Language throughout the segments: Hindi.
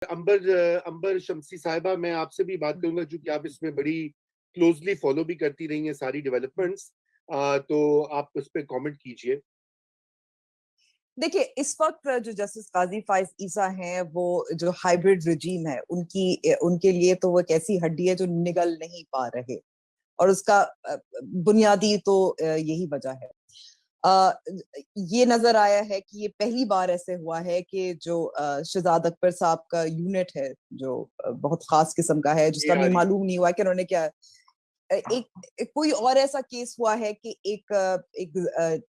अंबर शम्सी साहिबा, मैं आपसे भी बात करूंगा क्योंकि आप इसमें बड़ी क्लोजली फॉलो भी करती रही हैं सारी डेवलपमेंट्स। तो आप उस पर कमेंट कीजिए। देखिए, इस वक्त जो जस्टिस काजी फाइज ईसा हैं, वो जो हाइब्रिड रिजीम है उनकी उनके लिए तो वो एक ऐसी हड्डी है जो निगल नहीं पा रहे। और उसका बुनियादी तो यही वजह है। अ, ये नजर आया है कि ये पहली बार ऐसे हुआ है कि जो शहजाद अकबर साहब का यूनिट है, जो बहुत खास किस्म का है, जिसका भी मालूम नहीं हुआ कि उन्होंने क्या एक कोई और ऐसा केस हुआ है कि एक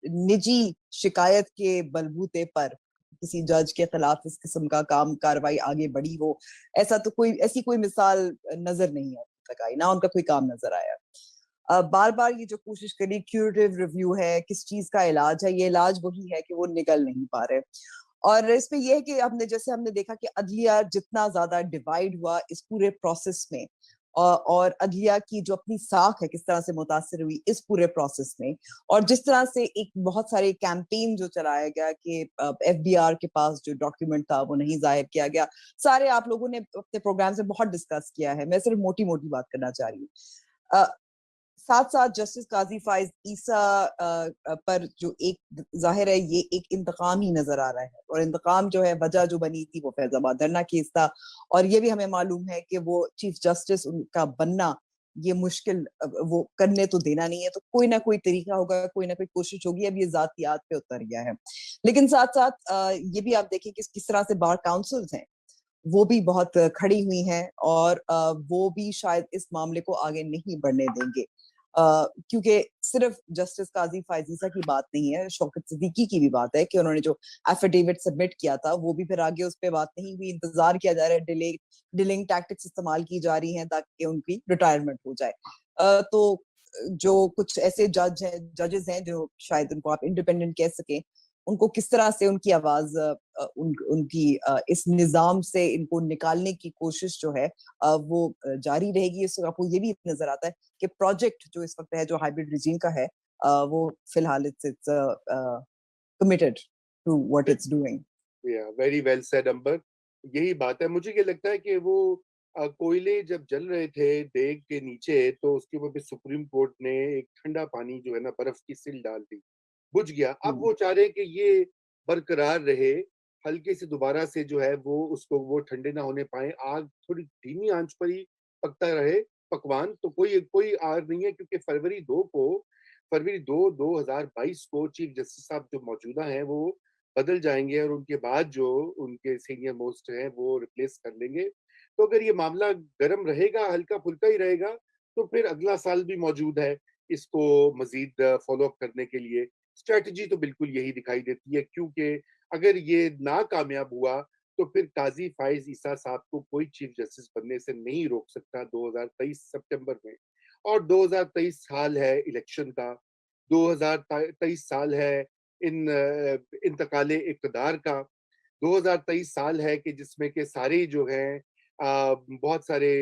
निजी शिकायत के बलबूते पर किसी जज के खिलाफ इस किस्म का काम कार्रवाई आगे बढ़ी हो। ऐसा तो कोई ऐसी कोई मिसाल नजर नहीं है अभी तक आई, ना उनका कोई काम नजर आया। बार बार ये जो कोशिश करी, क्यूरेटिव रिव्यू है, किस चीज का इलाज है, ये इलाज वही है कि वो निकल नहीं पा रहे। और इसमें यह है कि हमने देखा कि अदलिया जितना ज्यादा डिवाइड हुआ इस पूरे प्रोसेस में, और अदलिया की जो अपनी साख है किस तरह से मुतासर हुई इस पूरे प्रोसेस में, और जिस तरह से एक बहुत सारे कैंपेन जो चलाया गया कि एफबीआर के पास जो डॉक्यूमेंट था वो नहीं जाहिर किया गया। सारे आप लोगों ने अपने प्रोग्राम से बहुत डिस्कस किया है, मैं सिर्फ मोटी मोटी बात करना चाह रही हूँ। साथ साथ जस्टिस काजी फाइज ईसा पर जो एक जाहिर है ये एक इंतकाम ही नजर आ रहा है, और इंतकाम जो है वजह जो बनी थी वो फैजाबाद धरना केस था। और ये भी हमें मालूम है कि वो चीफ जस्टिस उनका बनना ये मुश्किल, वो करने तो देना नहीं है, तो कोई ना कोई तरीका होगा, कोई ना कोई कोशिश होगी। अब ये जातियात पे उतर गया है। लेकिन साथ साथ ये भी आप देखिए कि किस तरह से बार काउंसिल्स हैं वो भी बहुत खड़ी हुई हैं, और वो भी शायद इस मामले को आगे नहीं बढ़ने देंगे। क्योंकि सिर्फ जस्टिस काजी फायजीसा की बात नहीं है, शौकत सिद्दीकी की भी बात है कि उन्होंने जो एफिडेविट सबमिट किया था वो भी फिर आगे उस पर बात नहीं हुई। इंतजार किया जा रहा है, डिलेइंग टैक्टिक्स इस्तेमाल की जा रही हैं ताकि उनकी रिटायरमेंट हो जाए। तो जो कुछ ऐसे जजेस हैं जो शायद उनको आप इंडिपेंडेंट कह सकें, उनको किस तरह से उनकी आवाज उनकी इस निजाम से इनको निकालने की कोशिश जो है वो जारी रहेगी। इससे आपको ये भी नजर आता है कि प्रोजेक्ट जो इस वक्त है, जो हाइब्रिड रिजीम का है, वो फिलहाल it's committed to what it's doing. Very well said Ambar. यही बात है, मुझे ये लगता है कि वो कोयले जब जल रहे थे देग के नीचे, तो उसके ऊपर भी सुप्रीम कोर्ट ने एक ठंडा पानी जो है ना, बर्फ की सिल डाल दी, बुझ गया। अब वो चाह रहे हैं कि ये बरकरार रहे, हल्के से दोबारा से जो है वो उसको वो ठंडे ना होने पाए, आग थोड़ी धीमी आंच पर ही पकता रहे पकवान। तो कोई कोई आग नहीं है, क्योंकि फरवरी 2022 को चीफ जस्टिस साहब जो मौजूदा हैं वो बदल जाएंगे, और उनके बाद जो उनके सीनियर मोस्ट हैं वो रिप्लेस कर लेंगे। तो अगर ये मामला गर्म रहेगा, हल्का फुल्का ही रहेगा, तो फिर अगला साल भी मौजूद है इसको मजीद फॉलो अप करने के लिए। स्ट्रेटजी तो बिल्कुल यही दिखाई देती है, क्योंकि अगर ये नाकामयाब हुआ तो फिर काजी फाइज ईसा साहब को कोई चीफ जस्टिस बनने से नहीं रोक सकता 2023 सितंबर में। और 2023 साल है इलेक्शन का, 2023 साल है इन इंतकाले इक़्तिदार का, 2023 साल है कि जिसमें के सारे जो हैं बहुत सारे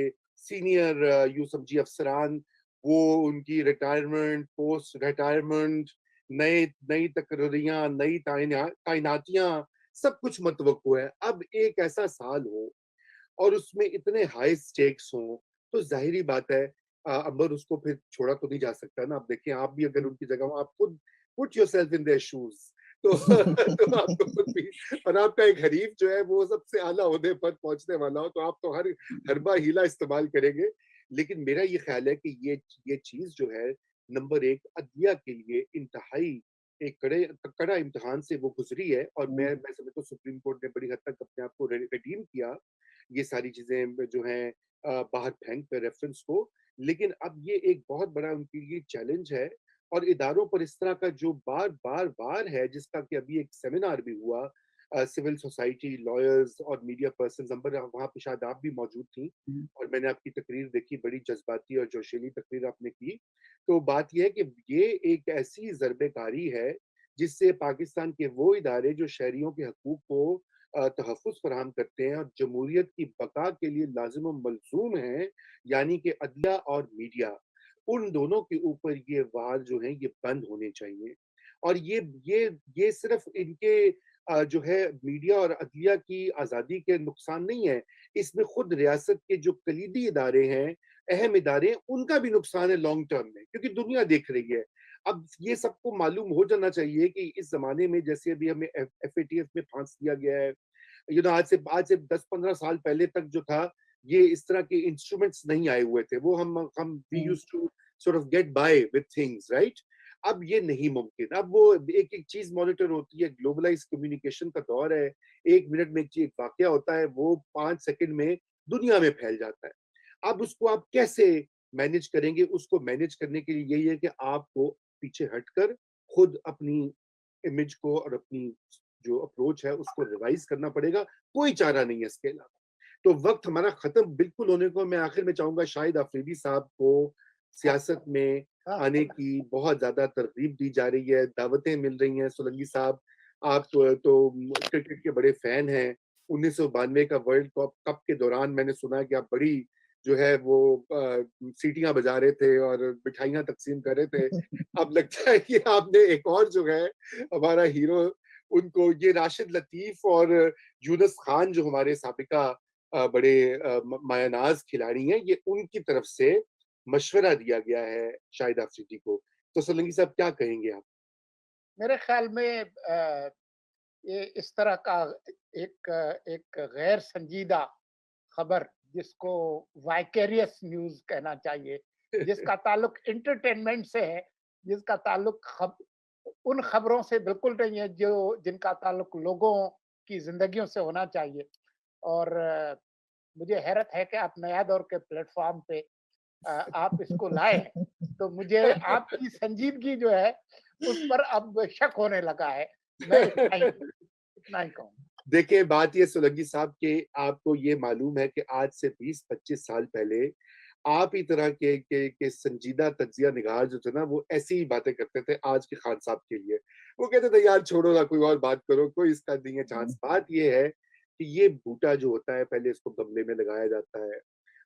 सीनियर यूं समझिए अफसरान, वो उनकी रिटायरमेंट, पोस्ट रिटायरमेंट, नए नई तकरीरियां, नई तैनातियां, सब कुछ मतवक्को है। अब एक ऐसा साल हो और उसमें इतने हाई स्टेक्स हों, तो जाहिर बात है अंबर उसको फिर छोड़ा तो नहीं जा सकता ना। अब देखिए, आप भी अगर उनकी जगह हो, आप खुद put yourself in their shoes, तो तो आपको खुद भी, और आपका एक हरीफ जो है वो सबसे आला ओहदे पर पहुंचने वाला हो, तो आप तो हर हरबा हीला इस्तेमाल करेंगे। लेकिन मेरा ये ख्याल है कि ये चीज जो है, नंबर एक, अदलिया के लिए इंतहाई एक कड़ा इम्तिहान से वो गुजरी है, और मैं समझता हूँ सुप्रीम कोर्ट ने बड़ी हद तक अपने आप को रिडीम किया, ये सारी चीजें जो हैं बाहर फेंक कर रेफरेंस को। लेकिन अब ये एक बहुत बड़ा उनके लिए चैलेंज है, और इदारों पर इस तरह का जो बार बार बार है, जिसका कि अभी एक सेमिनार भी हुआ, सिविल सोसाइटी, लॉयर्स और मीडिया पर्सन, अंबर वहां पे शायद आप भी मौजूद थी, और मैंने आपकी तकरीर देखी, बड़ी जज्बाती और जोशीली तकरीर आपने की। तो बात यह है कि ये एक ऐसी ज़रबेकारी है जिससे पाकिस्तान के वो इदारे जो शहरियों के हकूक को तहफ़्फ़ुज़ फराहम करते हैं और जमहूरियत की बका के लिए लाज़िम व मलज़ूम हैं, यानी कि अदलिया और मीडिया, उन दोनों के ऊपर ये वार जो हैं ये बंद होने चाहिए। और ये सिर्फ इनके जो है मीडिया और अदलिया की आज़ादी के नुकसान नहीं है, इसमें खुद रियासत के जो कलीदी इदारे हैं, अहम इदारे हैं, उनका भी नुकसान है लॉन्ग टर्म में, क्योंकि दुनिया देख रही है। अब ये सबको मालूम हो जाना चाहिए कि इस ज़माने में जैसे अभी हमें एफएटीएफ में फांस दिया गया है, आज से 10-15 साल पहले तक जो था, ये इस तरह के इंस्ट्रूमेंट्स नहीं आए हुए थे। वो हम we hmm, used to sort of get by with things, right? अब ये नहीं मुमकिन। अब वो एक-एक चीज़ मॉनिटर होती है, ग्लोबलाइज़्ड कम्युनिकेशन का दौर है। 1 मिनट में एक वाकया होता है, वो 5 सेकंड में दुनिया में फैल जाता है। अब उसको आप कैसे मैनेज करेंगे? उसको मैनेज करने के लिए यही है कि आपको पीछे हटकर खुद अपनी इमेज को और अपनी जो अप्रोच है उसको रिवाइज़ करना पड़ेगा, कोई चारा नहीं है इसके अलावा। तो वक़्त हमारा ख़त्म बिल्कुल होने को मैं आखिर में चाहूँगा शाहिद अफरीदी साहब को सियासत में आने की बहुत ज़्यादा तरग़ीब दी जा रही है, दावतें मिल रही हैं। सोलंकी साहब, आप तो क्रिकेट के बड़े फ़ैन हैं। 1992 का वर्ल्ड कप के दौरान मैंने सुना कि आप बड़ी जो है वो सीटियाँ बजा रहे थे और मिठाइयाँ तक़सीम कर रहे थे। अब लगता है कि आपने एक और जो है हमारा हीरो, उनको ये राशिद लतीफ़ और यूनुस खान जो हमारे साबिका बड़े मायानाज़ खिलाड़ी हैं, ये उनकी तरफ से मशवरा दिया गया है शाहिद अफरीदी को। तो सोलंकी साहब क्या कहेंगे आप? मेरे ख़्याल में ये इस तरह का एक एक गैर संजीदा खबर, जिसको वाइकेरियस न्यूज़ कहना चाहिए, जिसका ताल्लुक एंटरटेनमेंट से है, जिसका ताल्लुक उन खबरों से बिल्कुल नहीं है जो जिनका ताल्लुक लोगों की ज़िंदगियों से होना चाहिए। और मुझे हैरत है कि आप नया दौर के प्लेटफ़ॉर्म पे आप इसको लाए हैं, तो मुझे आपकी संजीदगी जो है, उस पर अब शक होने लगा है। मैं इतना ही कहूँगा। देखिए, बात ये सोलंकी साहब कि आपको ये मालूम है कि आज से 20-25 साल पहले आप ही तरह के संजीदा तज्ज़िया निगार जो थे ना, वो ऐसी ही बातें करते थे आज के खान साहब के लिए। वो कहते थे, "यार छोड़ो ना, कोई और बात करो, कोई इसका नहीं है चांस।" बात ये है कि ये बूटा जो होता है, पहले इसको गमले में लगाया जाता है,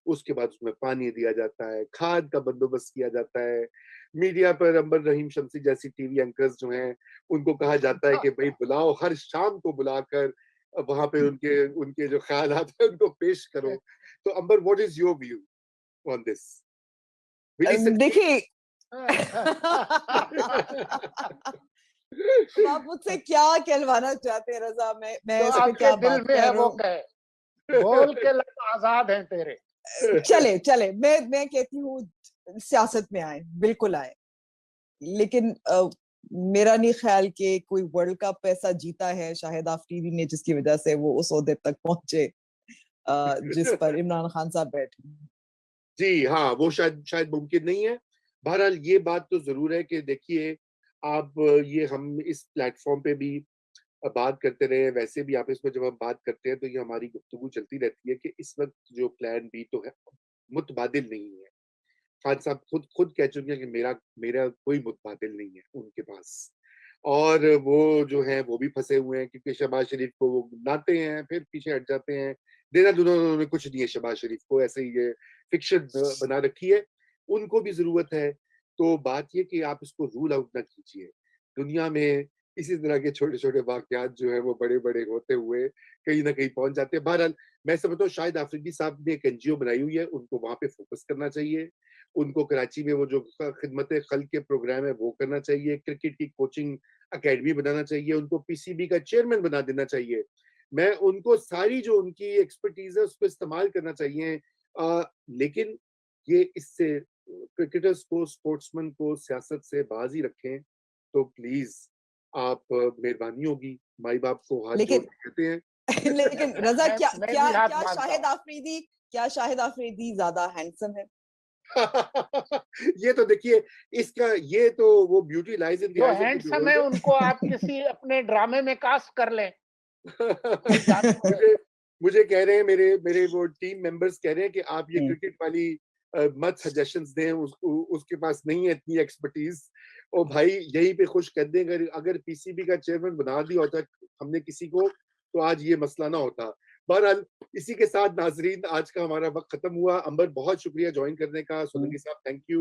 उसके बाद उसमें पानी दिया जाता है, खाद का बंदोबस्त किया जाता है। मीडिया पर अंबर रहीम शम्सी जैसी टीवी एंकर्स जो हैं, उनको कहा जाता है कि भई बुलाओ, हर शाम को बुलाकर वहाँ पे उनके उनके जो ख़्यालात हैं, उनको पेश करो। तो Ambar, what is your view on this? Will he succeed? देखिए अब आप मुझसे क्या कहलवाना चाहते हैं रज़ा? मैं जो इस पे आपके क्या दिल बात में है करूँ? वो कहे, बोल के लब आज़ाद हैं तेरे। चले मैं कहती हूँ सियासत में आएँ, बिल्कुल आएँ। लेकिन मेरा नहीं ख़्याल कि कोई वर्ल्ड कप ऐसा जीता है शाहिद आफरीदी ने जिसकी वज़ह से वो उस ओहदे तक पहुँचे जिस पर इमरान खान साहब बैठे हैं। जी, हाँ, वो शायद शायद मुमकिन नहीं है। बहरहाल ये बात तो ज़रूर है कि देखिए, आप ये हम इस प्लेटफ़ॉर्म पे भी बात करते रहे, वैसे भी आपस में जब हम बात करते हैं, तो ये हमारी गुफ्तगू चलती रहती है कि इस वक़्त जो प्लान बी तो है, मुतबादिल नहीं है। खान साहब खुद कह चुके हैं कि मेरा मेरा कोई मुतबादिल नहीं है उनके पास। और वो जो हैं, वो भी फँसे हुए हैं क्योंकि शहबाज़ शरीफ को वो लाते हैं, फिर पीछे हट जाते हैं। देना-दुना उन्होंने कुछ नहीं है शहबाज़ शरीफ को, ऐसे ही ये फ़िक्शन बना रखी है। उनको भी ज़रूरत है। तो बात ये कि आप इसको रूल आउट ना कीजिए। दुनिया में इसी तरह के छोटे-छोटे वाक़यात जो हैं, वो बड़े-बड़े होते हुए कहीं न कहीं पहुँच जाते हैं। बहरहाल, मैं समझता हूँ शायद अफरीदी साहब ने एक एनजीओ बनाई हुई है, उनको वहाँ पे फ़ोकस करना चाहिए। उनको कराची में वो जो खिदमत-ए-खल्क के प्रोग्राम है, वो करना चाहिए। क्रिकेट की कोचिंग अकेडमी बनाना चाहिए। उनको पीसीबी का चेयरमैन बना देना चाहिए। मैं उनको सारी जो उनकी एक्सपर्टीज़ है, उसको इस्तेमाल करना चाहिए। लेकिन ये इससे क्रिकेटर्स को, स्पोर्ट्समैन को सियासत से बाज़ ही रखें, तो प्लीज़ आप मेहरबानी होगी। माई-बाप को हाथ जोड़ लेकिन के कहते हैं। लेकिन रज़ा क्या मैं क्या भी हाथ क्या मानता शाहिद हूँ। आफरीदी क्या शाहिद आफरीदी ज़्यादा हैंडसम है? ये तो देखिए, इसका ये तो वो ब्यूटी लाइज़ इन द जो आइज़ ऑफ द हैंडसम है, बिहोल्डर। उनको आप किसी अपने ड्रामे में कास्ट कर लें। कोई जानता है। मुझे मुझे कह रहे हैं, मेरे मेरे वो टीम मेंबर्स कह रहे हैं कि आप ये हुँ। क्रिकेट वाली मत सजेशंस दें, उसको उसके पास नहीं है इतनी एक्सपर्टीज़। ओ भाई, यहीं पे खुश कर दें, अगर अगर पीसीबी का चेयरमैन बना दिया होता हमने किसी को, तो आज ये मसला ना होता। बहरहाल, इसी के साथ नाज़रीन, आज का हमारा वक़्त खत्म हुआ। अंबर, बहुत शुक्रिया जॉइन करने का। हुँ। सोलंकी साहब, थैंक यू।